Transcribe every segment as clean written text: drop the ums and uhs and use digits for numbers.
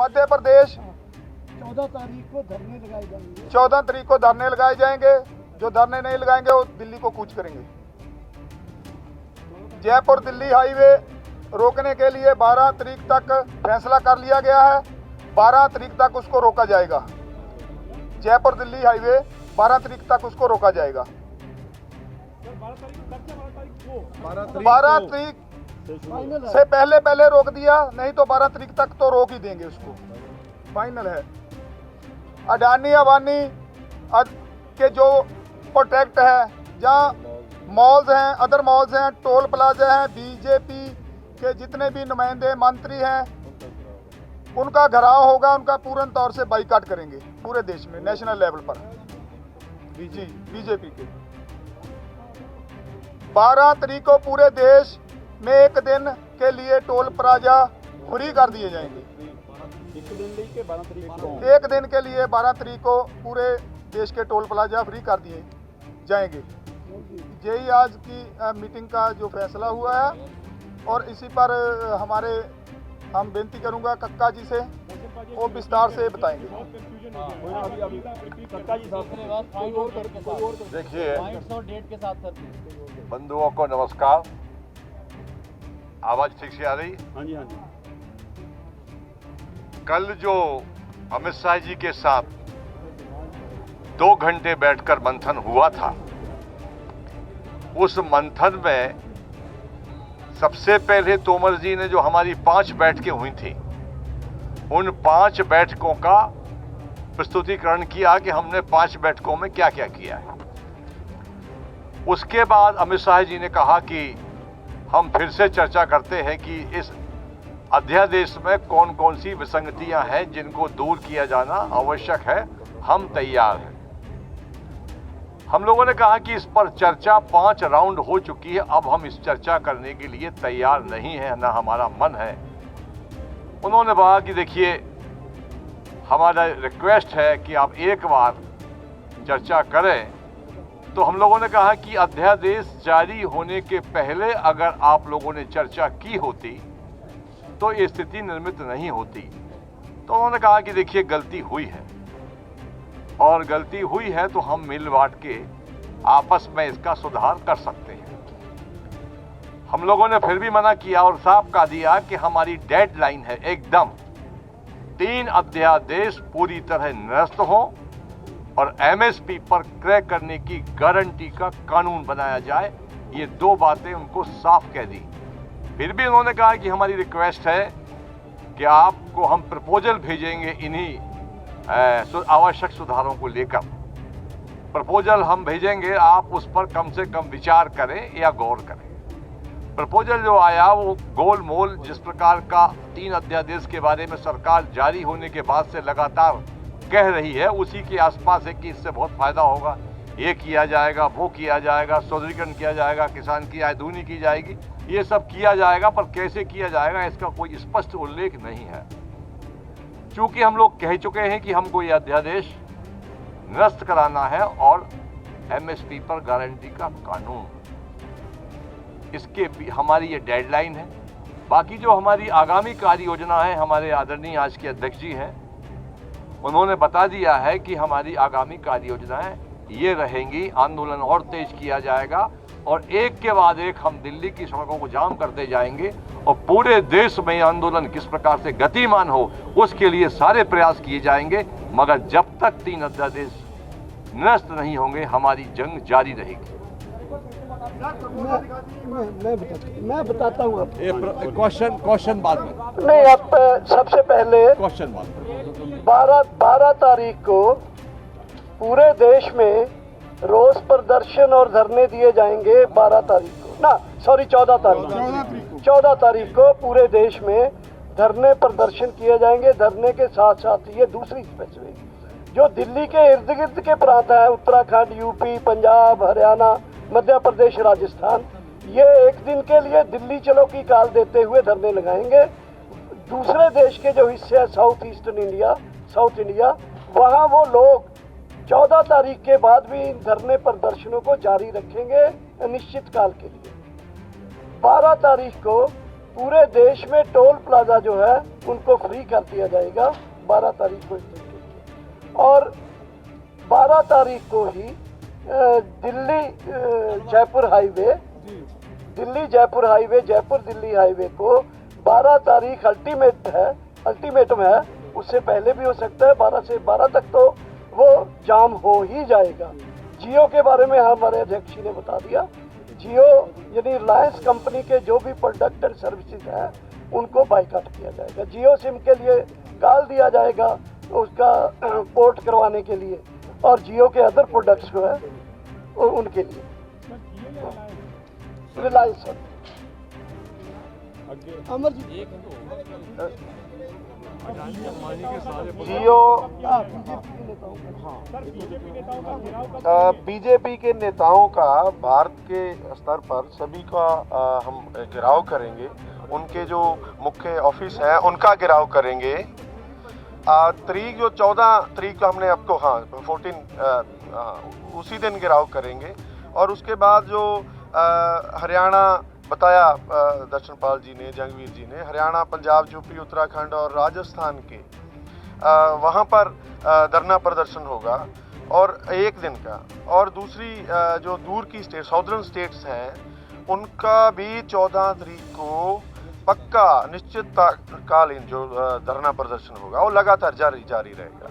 मध्य प्रदेश 14 तारीख को धरने लगाए जाएंगे। 14 तारीख को धरने लगाए जाएंगे। जो धरने नहीं लगाएंगे वो दिल्ली को कूच करेंगे। जयपुर दिल्ली हाईवे रोकने के लिए 12 तारीख तक फैसला कर लिया गया है। 12 तारीख तक उसको रोका जाएगा। जयपुर दिल्ली हाईवे 12 तारीख तक उसको रोका जाएगा। 12 तारीख से पहले रोक दिया, नहीं तो 12 तारीख तक तो रोक ही देंगे उसको। फाइनल है। अडानी अंबानी के जो प्रोटेक्ट है, जहाँ मॉल्स हैं, अदर मॉल्स हैं, टोल प्लाजा हैं, बीजेपी के जितने भी नुमाइंदे मंत्री हैं, उनका घेराव होगा। उनका पूर्ण तौर से बाइकाट करेंगे पूरे देश में, नेशनल लेवल पर। जी, बीजेपी के 12 तारीख को पूरे देश में एक दिन के लिए टोल प्लाजा फ्री कर दिए जाएंगे। एक दिन के लिए 12 तारीख को पूरे देश के टोल प्लाजा फ्री कर दिए जाएंगे। यही आज की मीटिंग का जो फैसला हुआ है। और इसी पर हम बेनती करूंगा कक्का जी से, वो विस्तार से बताएंगे। देखिए बंधुओं को नमस्कार। आवाज ठीक से आ रही? हाँ जी, हाँ जी। कल जो अमित शाह जी के साथ 2 घंटे बैठकर मंथन हुआ था, उस मंथन में सबसे पहले तोमर जी ने जो हमारी 5 बैठकें हुई थी, उन 5 बैठकों का प्रस्तुतिकरण किया कि हमने 5 बैठकों में क्या क्या किया है। उसके बाद अमित शाह जी ने कहा कि हम फिर से चर्चा करते हैं कि इस अध्यादेश में कौन कौन सी विसंगतियां हैं जिनको दूर किया जाना आवश्यक है। हम तैयार हैं। हम लोगों ने कहा कि इस पर चर्चा 5 राउंड हो चुकी है, अब हम इस चर्चा करने के लिए तैयार नहीं है, ना हमारा मन है। उन्होंने कहा कि देखिए, हमारा रिक्वेस्ट है कि आप एक बार चर्चा करें। तो हम लोगों ने कहा कि अध्यादेश जारी होने के पहले अगर आप लोगों ने चर्चा की होती तो ये स्थिति निर्मित नहीं होती। तो उन्होंने कहा कि देखिए, गलती हुई है और गलती हुई है तो हम मिल बांट के आपस में इसका सुधार कर सकते हैं। हम लोगों ने फिर भी मना किया और साफ कह दिया कि हमारी डेडलाइन है एकदम 3 अध्यादेश पूरी तरह निरस्त हो और एमएसपी पर क्रय करने की गारंटी का कानून बनाया जाए। ये 2 बातें उनको साफ कह दी। फिर भी उन्होंने कहा कि हमारी रिक्वेस्ट है कि आपको हम प्रपोजल भेजेंगे इन्हीं आवश्यक सुधारों को लेकर। प्रपोजल हम भेजेंगे, आप उस पर कम से कम विचार करें या गौर करें। प्रपोजल जो आया वो गोल मोल जिस प्रकार का 3 अध्यादेश के बारे में सरकार जारी होने के बाद से लगातार कह रही है, उसी के आसपास है कि इससे बहुत फायदा होगा, ये किया जाएगा, वो किया जाएगा, सुदृढ़ीकरण किया जाएगा, किसान की आय दूनी की जाएगी, ये सब किया जाएगा। पर कैसे किया जाएगा इसका कोई स्पष्ट उल्लेख नहीं है। चूंकि हम लोग कह चुके हैं कि हमको ये अध्यादेश निरस्त कराना है और एमएसपी पर गारंटी का कानून, इसके भी हमारी ये डेडलाइन है। बाकी जो हमारी आगामी कार्य योजना है, हमारे आदरणीय आज के अध्यक्ष जी हैं, उन्होंने बता दिया है कि हमारी आगामी कार्य योजनाएं ये रहेंगी। आंदोलन और तेज किया जाएगा और एक के बाद एक हम दिल्ली की सड़कों को जाम करते जाएंगे और पूरे देश में आंदोलन किस प्रकार से गतिमान हो उसके लिए सारे प्रयास किए जाएंगे। मगर जब तक 3 अध्यादेश निरस्त नहीं होंगे, हमारी जंग जारी रहेगी। मैं बताता हूँ आपको। क्वेश्चन बाद में नहीं, अब सबसे पहले क्वेश्चन बाद में 12 तारीख को पूरे देश में रोष प्रदर्शन और धरने दिए जाएंगे। 12 तारीख को ना, सॉरी 14 तारीख को पूरे देश में धरने प्रदर्शन किए जाएंगे। धरने के साथ साथ ये दूसरी स्पेसिफिक जो दिल्ली के इर्द गिर्द के प्रांत है, उत्तराखंड, यूपी, पंजाब, हरियाणा, मध्य प्रदेश, राजस्थान, ये एक दिन के लिए दिल्ली चलो की काल देते हुए धरने लगाएंगे। दूसरे देश के जो हिस्से हैं साउथ इंडिया, वहाँ वो लोग 14 तारीख के बाद भी इन धरने प्रदर्शनों को जारी रखेंगे अनिश्चित काल के लिए। 12 तारीख को पूरे देश में टोल प्लाजा जो है उनको फ्री कर दिया जाएगा 12 तारीख को इस तरीके से। और 12 तारीख को ही दिल्ली जयपुर हाईवे, जयपुर दिल्ली हाईवे को 12 तारीख अल्टीमेटम है, उससे पहले भी हो सकता है। 12 से 12 तक तो वो जाम हो ही जाएगा। जियो के बारे में हमारे अध्यक्ष जी ने बता दिया। जियो यानी रिलायंस कंपनी के जो भी प्रोडक्ट एंड सर्विसेज हैं उनको बाइकाट किया जाएगा। जियो सिम के लिए कॉल दिया जाएगा उसका पोर्ट करवाने के लिए, और जियो के अदर प्रोडक्ट्स जो है उनके लिए रिलायंस। जियो बीजेपी के नेताओं का भारत के स्तर पर सभी का हम घेराव करेंगे। उनके जो मुख्य ऑफिस है उनका घेराव करेंगे। तारीख जो 14 तारीख को हमने आपको 14 उसी दिन घेराव करेंगे। और उसके बाद जो हरियाणा बताया दर्शनपाल जी ने, जंगवीर जी ने, हरियाणा, पंजाब, यूपी, उत्तराखंड और राजस्थान के वहाँ पर धरना प्रदर्शन होगा और एक दिन का। और दूसरी जो दूर की स्टेट, साउदर्न स्टेट्स हैं, उनका भी 14 तारीख को पक्का निश्चित कालीन जो धरना प्रदर्शन होगा वो लगातार जारी रहेगा।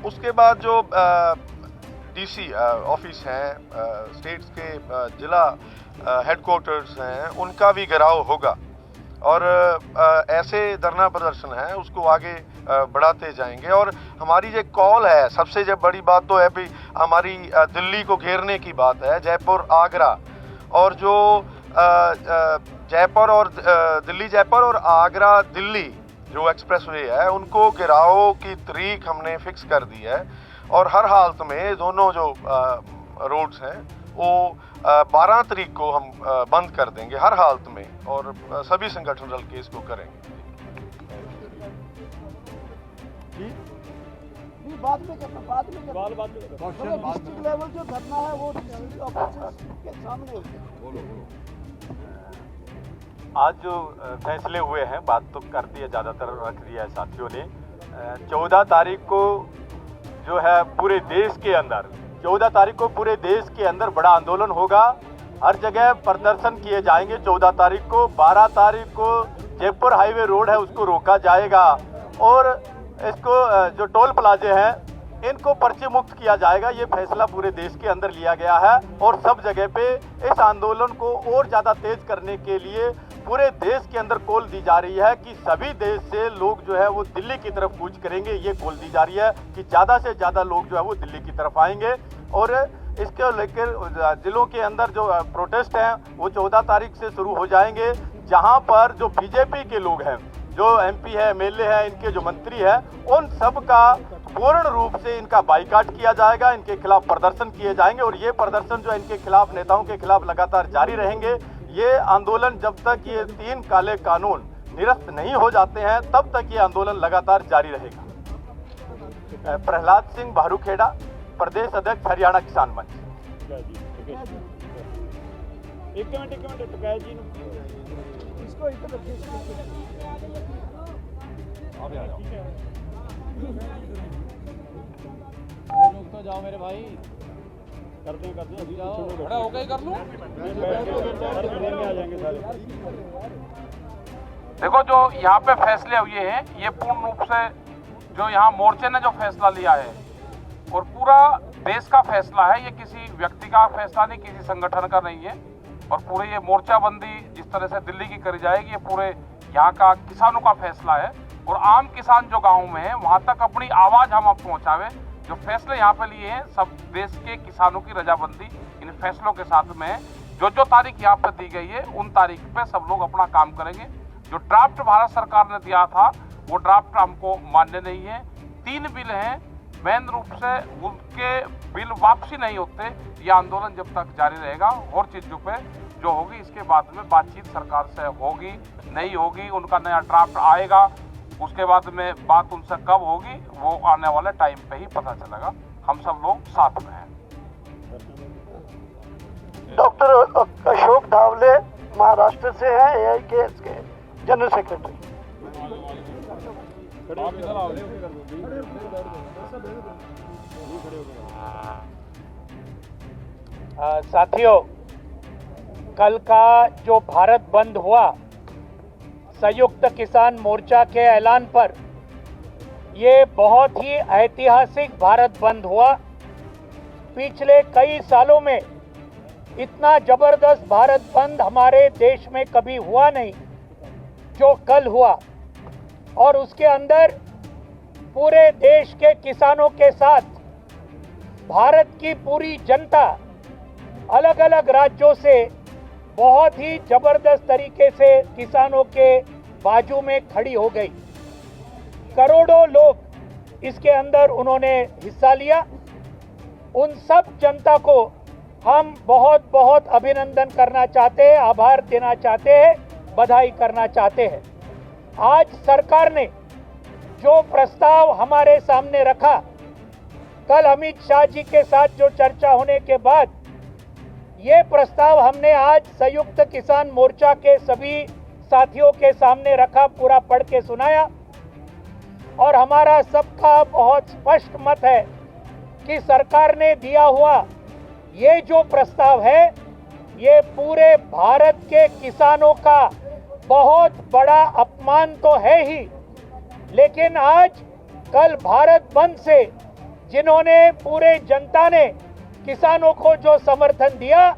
उसके बाद जो डीसी ऑफिस हैं, स्टेट्स के जिला हेडक्वार्टर्स हैं, उनका भी घेराव होगा। और ऐसे धरना प्रदर्शन है उसको आगे बढ़ाते जाएंगे। और हमारी जो कॉल है, सबसे जो बड़ी बात तो है भी हमारी दिल्ली को घेरने की बात है, जयपुर, आगरा, और जो जयपुर और दिल्ली, जयपुर और आगरा दिल्ली जो एक्सप्रेसवे है उनको घेराव की तारीख हमने फिक्स कर दी है। और हर हालत में दोनों जो रोड्स हैं वो 12 तारीख को हम बंद कर देंगे हर हालत में, और सभी संगठन रल के इसको करेंगे। बाद में डिस्ट्रिक्ट लेवल जो धरना है वो डिस्ट्रिक्ट ऑफिसर्स के सामने आज जो फैसले हुए हैं, बात तो कर दी है, ज़्यादातर रख दिया है साथियों ने। 14 तारीख को जो है पूरे देश के अंदर, 14 तारीख को पूरे देश के अंदर बड़ा आंदोलन होगा। हर जगह प्रदर्शन किए जाएंगे। 14 तारीख को, 12 तारीख को जयपुर हाईवे रोड है उसको रोका जाएगा, और इसको जो टोल प्लाजे हैं इनको पर्चे मुक्त किया जाएगा। ये फैसला पूरे देश के अंदर लिया गया है। और सब जगह पे इस आंदोलन को और ज़्यादा तेज करने के लिए पूरे देश के अंदर कॉल दी जा रही है कि सभी देश से लोग जो है वो दिल्ली की तरफ कूच करेंगे। ये कॉल दी जा रही है कि ज़्यादा से ज़्यादा लोग जो है वो दिल्ली की तरफ आएंगे। और इसके लेकर जिलों के अंदर जो प्रोटेस्ट हैं वो 14 तारीख से शुरू हो जाएंगे, जहां पर जो बीजेपी के लोग हैं, जो एमपी है, एमएलए है, इनके जो मंत्री है, उन सब का पूर्ण रूप से इनका बाइकाट किया जाएगा। इनके खिलाफ प्रदर्शन किए जाएंगे, और ये प्रदर्शन जो इनके खिलाफ, नेताओं के खिलाफ लगातार जारी रहेंगे। ये आंदोलन जब तक ये 3 काले कानून निरस्त नहीं हो जाते हैं तब तक ये आंदोलन लगातार जारी रहेगा। प्रहलाद सिंह भारूखेड़ा, प्रदेश अध्यक्ष, हरियाणा किसान मंच। एक मिनट टकैत जी इसको इधर रखिए। रुक तो जाओ मेरे भाई, करते हैं खड़ा होकर ही कर लूं। आ जाएंगे सारे। देखो, जो यहाँ पे फैसले हुए हैं ये पूर्ण रूप से जो यहाँ मोर्चे ने जो फैसला लिया है और पूरा देश का फैसला है, ये किसी व्यक्ति का फैसला नहीं, किसी संगठन का नहीं है। और पूरे ये मोर्चाबंदी जिस तरह से दिल्ली की करी जाएगी, ये पूरे यहाँ का किसानों का फैसला है। और आम किसान जो गाँव में है वहाँ तक अपनी आवाज़ हम अब पहुँचावे। जो फैसले यहाँ पे लिए हैं सब देश के किसानों की रजामंदी इन फैसलों के साथ में है। जो तारीख यहाँ पे दी गई है उन तारीख पे सब लोग अपना काम करेंगे। जो ड्राफ्ट भारत सरकार ने दिया था वो ड्राफ्ट हमको मान्य नहीं है। 3 बिल हैं, मेन रूप से उनके बिल वापसी नहीं होते, ये आंदोलन जब तक जारी रहेगा। और चीज़ों पे जो होगी इसके बाद में बातचीत सरकार से होगी, नहीं होगी, उनका नया ड्राफ्ट आएगा, उसके बाद में बात उनसे कब होगी वो आने वाले टाइम पे ही पता चलेगा। हम सब लोग साथ में हैं। डॉक्टर अशोक धावले महाराष्ट्र से हैं, AIKS के जनरल सेक्रेटरी। साथियों, कल का जो भारत बंद हुआ संयुक्त किसान मोर्चा के ऐलान पर, ये बहुत ही ऐतिहासिक भारत बंद हुआ। पिछले कई सालों में इतना जबरदस्त भारत बंद हमारे देश में कभी हुआ नहीं जो कल हुआ, और उसके अंदर पूरे देश के किसानों के साथ भारत की पूरी जनता अलग अलग राज्यों से बहुत ही जबरदस्त तरीके से किसानों के बाजू में खड़ी हो गई। करोड़ों लोग इसके अंदर उन्होंने हिस्सा लिया। उन सब जनता को हम बहुत बहुत अभिनंदन करना चाहते हैं, आभार देना चाहते हैं, बधाई करना चाहते हैं। आज सरकार ने जो प्रस्ताव हमारे सामने रखा, कल अमित शाह जी के साथ जो चर्चा होने के बाद ये प्रस्ताव हमने आज संयुक्त किसान मोर्चा के सभी साथियों के सामने रखा, पूरा पढ़ के सुनाया, और हमारा सबका बहुत स्पष्ट मत है कि सरकार ने दिया हुआ ये जो प्रस्ताव है, ये पूरे भारत के किसानों का बहुत बड़ा अपमान तो है ही, लेकिन आज कल भारत बंद से जिन्होंने पूरे जनता ने किसानों को जो समर्थन दिया,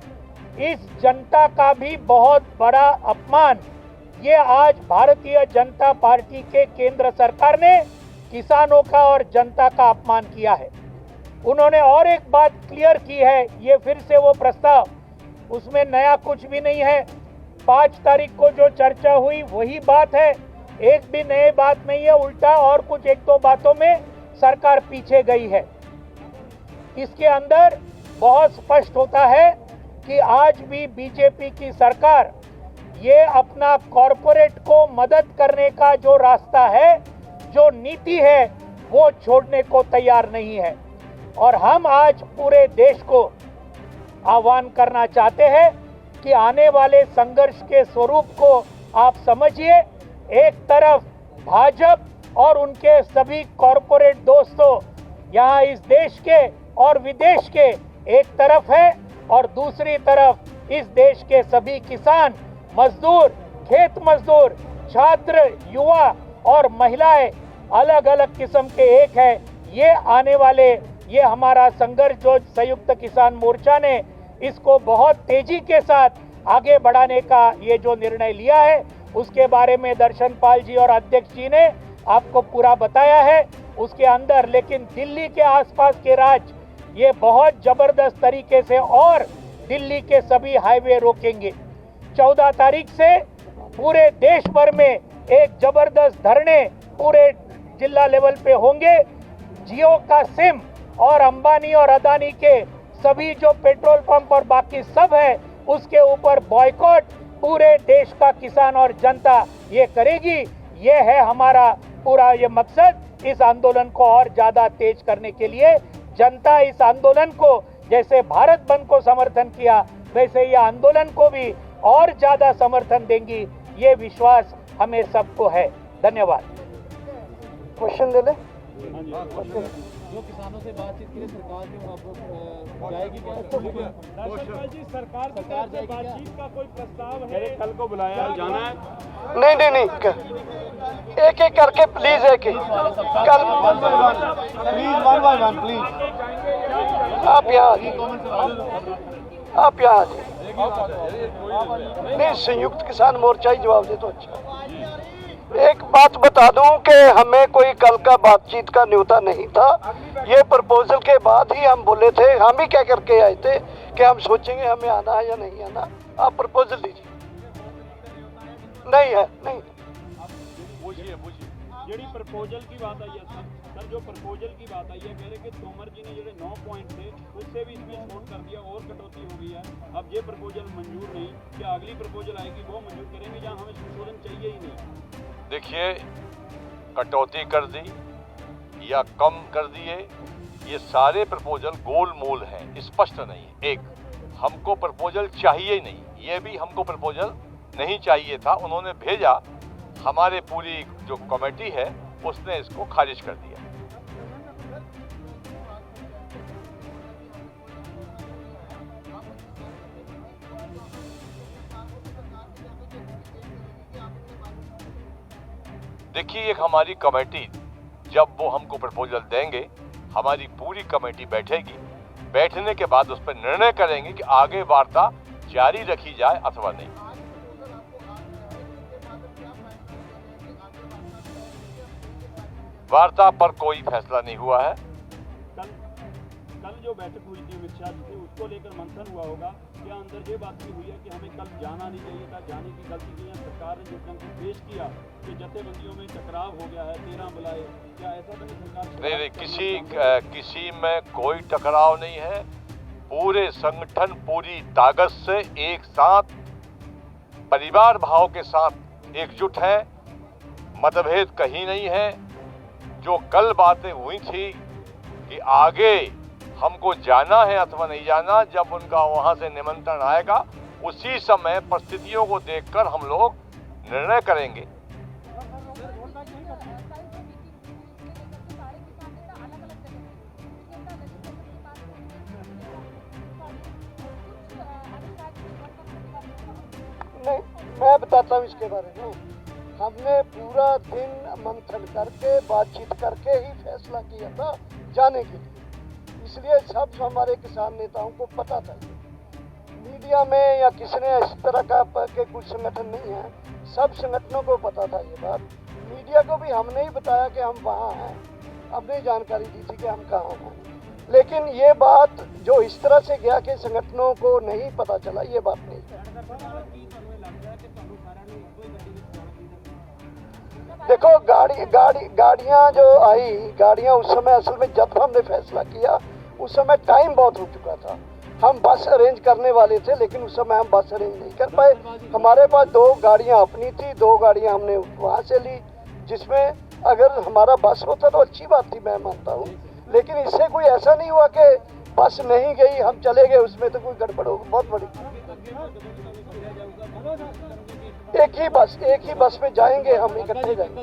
इस जनता का भी बहुत बड़ा अपमान ये आज भारतीय जनता पार्टी के केंद्र सरकार ने किसानों का और जनता का अपमान किया है। उन्होंने और एक बात क्लियर की है, ये फिर से वो प्रस्ताव, उसमें नया कुछ भी नहीं है। 5 तारीख को जो चर्चा हुई वही बात है, एक भी नई बात नहीं है, उल्टा और कुछ 1-2 बातों में सरकार पीछे गई है। इसके अंदर बहुत स्पष्ट होता है कि आज भी बीजेपी की सरकार ये अपना कॉरपोरेट को मदद करने का जो रास्ता है, जो नीति है, वो छोड़ने को तैयार नहीं है। और हम आज पूरे देश को आह्वान करना चाहते हैं कि आने वाले संघर्ष के स्वरूप को आप समझिए। एक तरफ भाजपा और उनके सभी कॉरपोरेट दोस्तों यहाँ इस देश के और विदेश के एक तरफ है, और दूसरी तरफ इस देश के सभी किसान, मजदूर, खेत मजदूर, छात्र, युवा और महिलाएं अलग अलग किस्म के एक है। ये आने वाले, ये हमारा संघर्ष जो संयुक्त किसान मोर्चा ने इसको बहुत तेजी के साथ आगे बढ़ाने का ये जो निर्णय लिया है, उसके बारे में दर्शन पाल जी और अध्यक्ष जी ने आपको पूरा बताया है। उसके अंदर लेकिन दिल्ली के आसपास के राज्य ये बहुत जबरदस्त तरीके से और दिल्ली के सभी हाईवे रोकेंगे। 14 तारीख से पूरे देश भर में एक जबरदस्त धरने पूरे जिला लेवल पे होंगे। जियो का सिम और अंबानी और अदानी के सभी जो पेट्रोल पंप और बाकी सब है, उसके ऊपर बॉयकॉट पूरे देश का किसान और जनता ये करेगी। ये है हमारा पूरा ये मकसद। इस आंदोलन को और ज्यादा तेज करने के लिए जनता इस आंदोलन को, जैसे भारत बंद को समर्थन किया, वैसे ये आंदोलन को भी और ज्यादा समर्थन देंगी, ये विश्वास हमें सबको है। धन्यवाद। क्वेश्चन ले ले। जो किसानों से बातचीत के लिए सरकार की जाएगी क्या? जी, सरकार जाएगी, बातचीत का कोई प्रस्ताव है? कल को बुलाया जाना है? नहीं, एक एक करके प्लीज, एक एक कल प्लीज आप यहाँ आ जाइए। नहीं, संयुक्त किसान मोर्चा ही जवाब दे तो अच्छा। एक बात बता दूं कि हमें कोई कल का बातचीत का न्योता नहीं था। ये प्रपोजल के बाद ही हम बोले थे, हम ही क्या करके आए थे कि हम सोचेंगे हमें आना है या नहीं आना। आप प्रपोजल दीजिए। नहीं है, नहीं। ਜਿਹੜੀ प्रपोजल की बात आई है सर, जो प्रपोजल की बात आई है, कह रहे कि तोमर जी ने जो 9 पॉइंट थे उससे भी इसमें छोड़ कर दिया और कटौती हो गई है। अब ये प्रपोजल मंजूर नहीं, क्या अगली प्रपोजल आएगी वो मंजूर करेंगे जहाँ हमें संशोधन चाहिए ही नहीं? देखिए, कटौती कर दी या कम कर दिए, ये सारे प्रपोजल गोल मोल हैं, स्पष्ट नहीं है। एक हमको प्रपोजल चाहिए ही नहीं, ये भी हमको प्रपोजल नहीं चाहिए था। उन्होंने भेजा, हमारे पूरी जो कमेटी है उसने इसको खारिज कर दिया। देखिए, एक हमारी कमेटी, जब वो हमको प्रपोजल देंगे, हमारी पूरी कमेटी बैठेगी, बैठने के बाद उस पर निर्णय करेंगे कि आगे वार्ता जारी रखी जाए अथवा नहीं। वार्ता पर कोई फैसला नहीं हुआ है। कल जो बैठक हुई थी अमित शाह जी की, उसको लेकर मंथन हुआ होगा। क्या अंदर ये बात भी हुई है कि हमें कल जाना नहीं चाहिए था, जाने की गलती की है? सरकार ने जो ढंग से पेश किया कि जथेबंदियों में टकराव हो गया है, 13 बुलाए, क्या ऐसा तो नहीं सरकार? नहीं, किसी में कोई टकराव नहीं है। पूरे संगठन पूरी ताकत से एक साथ परिवार भाव के साथ एकजुट है, मतभेद कहीं नहीं है। जो कल बातें हुई थी कि आगे हमको जाना है अथवा नहीं जाना, जब उनका वहां से निमंत्रण आएगा उसी समय परिस्थितियों को देखकर हम लोग निर्णय करेंगे। नहीं, मैं बताता हूँ इसके बारे में। हमने पूरा दिन मंथन करके, बातचीत करके ही फैसला किया था जाने के लिए। इसलिए सब हमारे किसान नेताओं को पता था। मीडिया में या किसने इस तरह का के कुछ संगठन नहीं है, सब संगठनों को पता था ये बात। मीडिया को भी हमने ही बताया कि हम वहाँ हैं, हमने जानकारी दी थी कि हम कहाँ हैं। लेकिन ये बात जो इस तरह से गया कि संगठनों को नहीं पता चला, ये बात नहीं है। देखो, गाड़ियाँ जो आई, गाड़ियाँ उस समय असल में जब हमने फैसला किया उस समय टाइम बहुत हो चुका था। हम बस अरेंज करने वाले थे, लेकिन उस समय हम बस अरेंज नहीं कर पाए। हमारे पास 2 गाड़ियाँ अपनी थी, 2 गाड़ियाँ हमने वहाँ से ली, जिसमें अगर हमारा बस होता तो अच्छी बात थी, मैं मानता हूँ। लेकिन इससे कोई ऐसा नहीं हुआ कि बस नहीं गई, हम चले गए, उसमें तो कोई गड़बड़ हो बहुत बड़ी। एक ही बस में जाएंगे, हम इकट्ठे जाएंगे।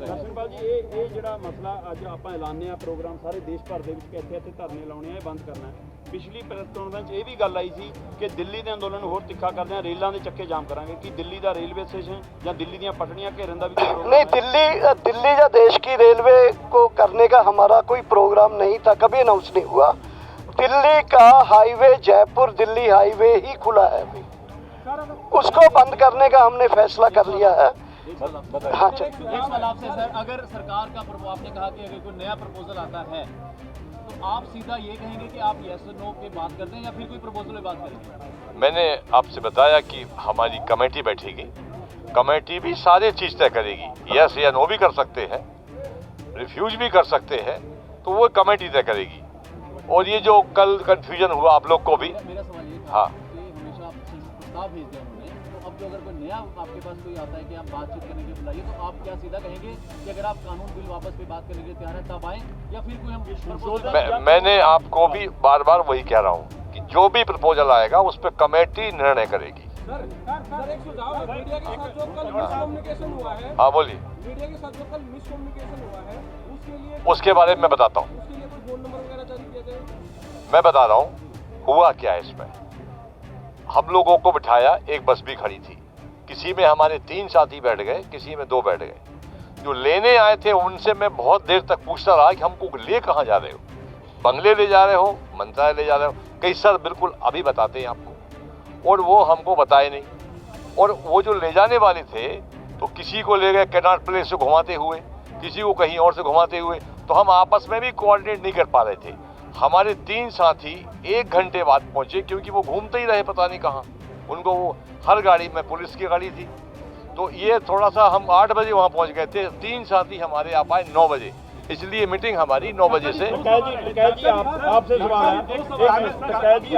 ਦਰਸ਼ਨਪਾਲ ਜੀ, ਇਹ ਜਿਹੜਾ ਮਸਲਾ ਅੱਜ ਆਪਾਂ ਐਲਾਨੇ ਆ ਪ੍ਰੋਗਰਾਮ ਸਾਰੇ ਦੇਸ਼ ਭਰ ਦੇ ਵਿੱਚ ਇੱਥੇ ਧਰਨੇ ਲਾਉਣੇ ਆ, ਇਹ ਬੰਦ ਕਰਨਾ ਹੈ। ਪਿਛਲੀ ਪ੍ਰੈਸ ਕਾਨਫਰੰਸ ਇਹ ਵੀ ਗੱਲ ਆਈ ਸੀ ਕਿ ਦਿੱਲੀ ਦੇ ਅੰਦੋਲਨ ਨੂੰ ਹੋਰ ਤਿੱਖਾ ਕਰਦੇ ਆ, ਰੇਲਾਂ ਦੇ ਚੱਕੇ ਜਾਮ ਕਰਾਂਗੇ। ਕਿ ਦਿੱਲੀ ਦਾ ਰੇਲਵੇ स्टेशन ਜਾਂ ਦਿੱਲੀ ਦੀਆਂ पटड़ियां घेरन ਦਾ भी नहीं, दिल्ली या देश की रेलवे को करने का हमारा कोई प्रोग्राम नहीं था, कभी अनाउंस नहीं हुआ। दिल्ली का हाईवे, जयपुर दिल्ली हाईवे ही खुला है अभी, उसको बंद करने का हमने फैसला कर लिया है। हाँ, एक सवाल आपसे सर, अगर सरकार का आपने कहा कि अगर कोई नया प्रपोजल आता है तो आप सीधा ये कहेंगे कि आप यस नो पे बात करते हैं या फिर कोई प्रपोजल पे बात करेंगे? मैंने आपसे बताया कि हमारी कमेटी बैठेगी, कमेटी भी सारे चीज़ तय करेगी। यस या नो भी कर सकते हैं, रिफ्यूज भी कर सकते हैं, तो वो कमेटी तय करेगी। और ये जो कल कंफ्यूजन हुआ आप लोग को भी, मेरा सवाल ये था हाँ, कि हमेशा आप प्रस्ताव भेजते हैं उन्होंने, तो अब जो अगर कोई नया आपके पास कोई आता है कि आप बातचीत करने के लिए बुलाइए, तो आप क्या सीधा कहेंगे कि अगर आप कानून बिल वापस पे बात करने के लिए तैयार है तब आए, या फिर कोई हम मैंने आपको भी बार बार वही कह रहा हूँ कि जो भी प्रपोजल आएगा उस पर कमेटी निर्णय करेगी। सर, एक सुझाव है। मीडिया के साथ जो कल मिसकम्युनिकेशन हुआ है, हाँ बोलिए। मीडिया के साथ जो कल मिसकम्युनिकेशन हुआ है, उसके लिए उसके बारे में मैं बताता हूँ, उसके लिए कोई फोन नंबर वगैरह जारी किया जाए? मैं बता रहा हूँ हुआ क्या है इसमें। हम लोगों को बिठाया, एक बस भी खड़ी थी, किसी में हमारे 3 साथी बैठ गए, किसी में 2 बैठ गए। जो लेने आए थे उनसे मैं बहुत देर तक पूछता रहा कि हमको ले कहाँ जा रहे हो, बंगले ले जा रहे हो, मंत्रालय ले जा रहे हो? कई सर बिल्कुल अभी बताते हैं आपको, और वो हमको बताए नहीं। और वो जो ले जाने वाले थे तो किसी को ले गए कैनाट प्लेस से घुमाते हुए, किसी को कहीं और से घुमाते हुए, तो हम आपस में भी कोऑर्डिनेट नहीं कर पा रहे थे। हमारे 3 साथी 1 घंटे बाद पहुंचे, क्योंकि वो घूमते ही रहे पता नहीं कहाँ। उनको वो हर गाड़ी में पुलिस की गाड़ी थी, तो ये थोड़ा सा हम 8 बजे वहाँ पहुँच गए थे। 3 साथी हमारे आ पाए 9 बजे, इसलिए मीटिंग हमारी 9 बजे से। जी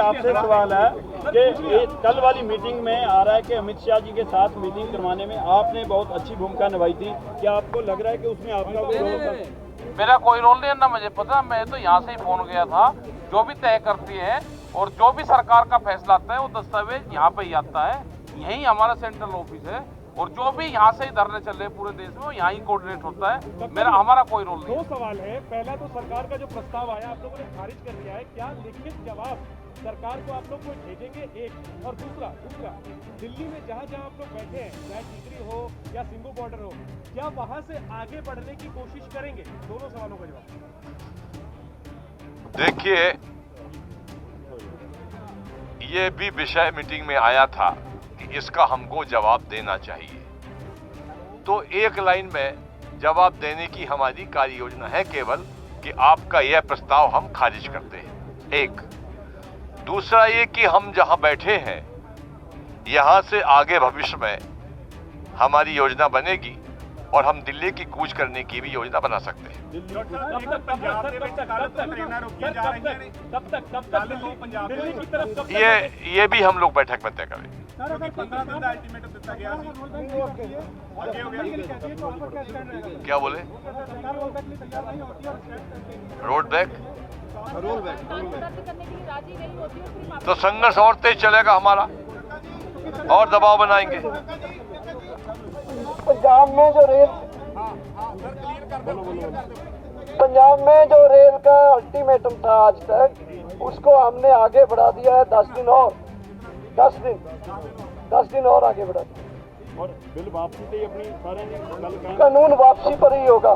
आपसे सवाल है कि कल वाली मीटिंग में आ रहा है कि अमित शाह जी के साथ मीटिंग करवाने में आपने बहुत अच्छी भूमिका निभाई थी, क्या आपको लग रहा है कि उसमें आपका कोई रोल था? मेरा कोई रोल नहीं है ना, मुझे पता। मैं तो यहाँ से ही फोन गया था जो भी तय करती है और जो भी सरकार का फैसला आता है वो दस्तावेज यहाँ पे ही आता है। यही हमारा सेंट्रल ऑफिस है और जो भी यहाँ से ही धरने चल रहे पूरे देश में वो यहाँ ही कोऑर्डिनेट होता है। हमारा कोई रोल नहीं। दो सवाल है, पहला तो सरकार का जो प्रस्ताव आया आप लोगों ने खारिज कर दिया है, क्या लिखित जवाब सरकार को आप लोग को भेजेंगे? एक और दूसरा दिल्ली में जहाँ जहाँ आप लोग बैठे हैं, चाहे टिकरी हो या सिंगू बॉर्डर हो, क्या वहां से आगे बढ़ने की कोशिश करेंगे? दोनों सवालों का जवाब। देखिए, ये भी विषय मीटिंग में आया था कि इसका हमको जवाब देना चाहिए। तो एक लाइन में जवाब देने की हमारी कार्य योजना है केवल कि आपका यह प्रस्ताव हम खारिज करते हैं। एक दूसरा ये कि हम जहां बैठे हैं यहां से आगे भविष्य में हमारी योजना बनेगी और हम दिल्ली की कूच करने की भी योजना बना सकते हैं। ये भी हम लोग बैठक में तय करेंगे। क्या बोले? रोड बैक तो संघर्ष और तेज चलेगा हमारा और दबाव बनाएंगे। पंजाब में जो रेल का अल्टीमेटम था आज तक, उसको हमने आगे बढ़ा दिया है 10 दिन और 10 दिन और आगे बढ़ा दिया। और बिल वापसी से ही अपनी सारे कानून वापसी पर ही होगा।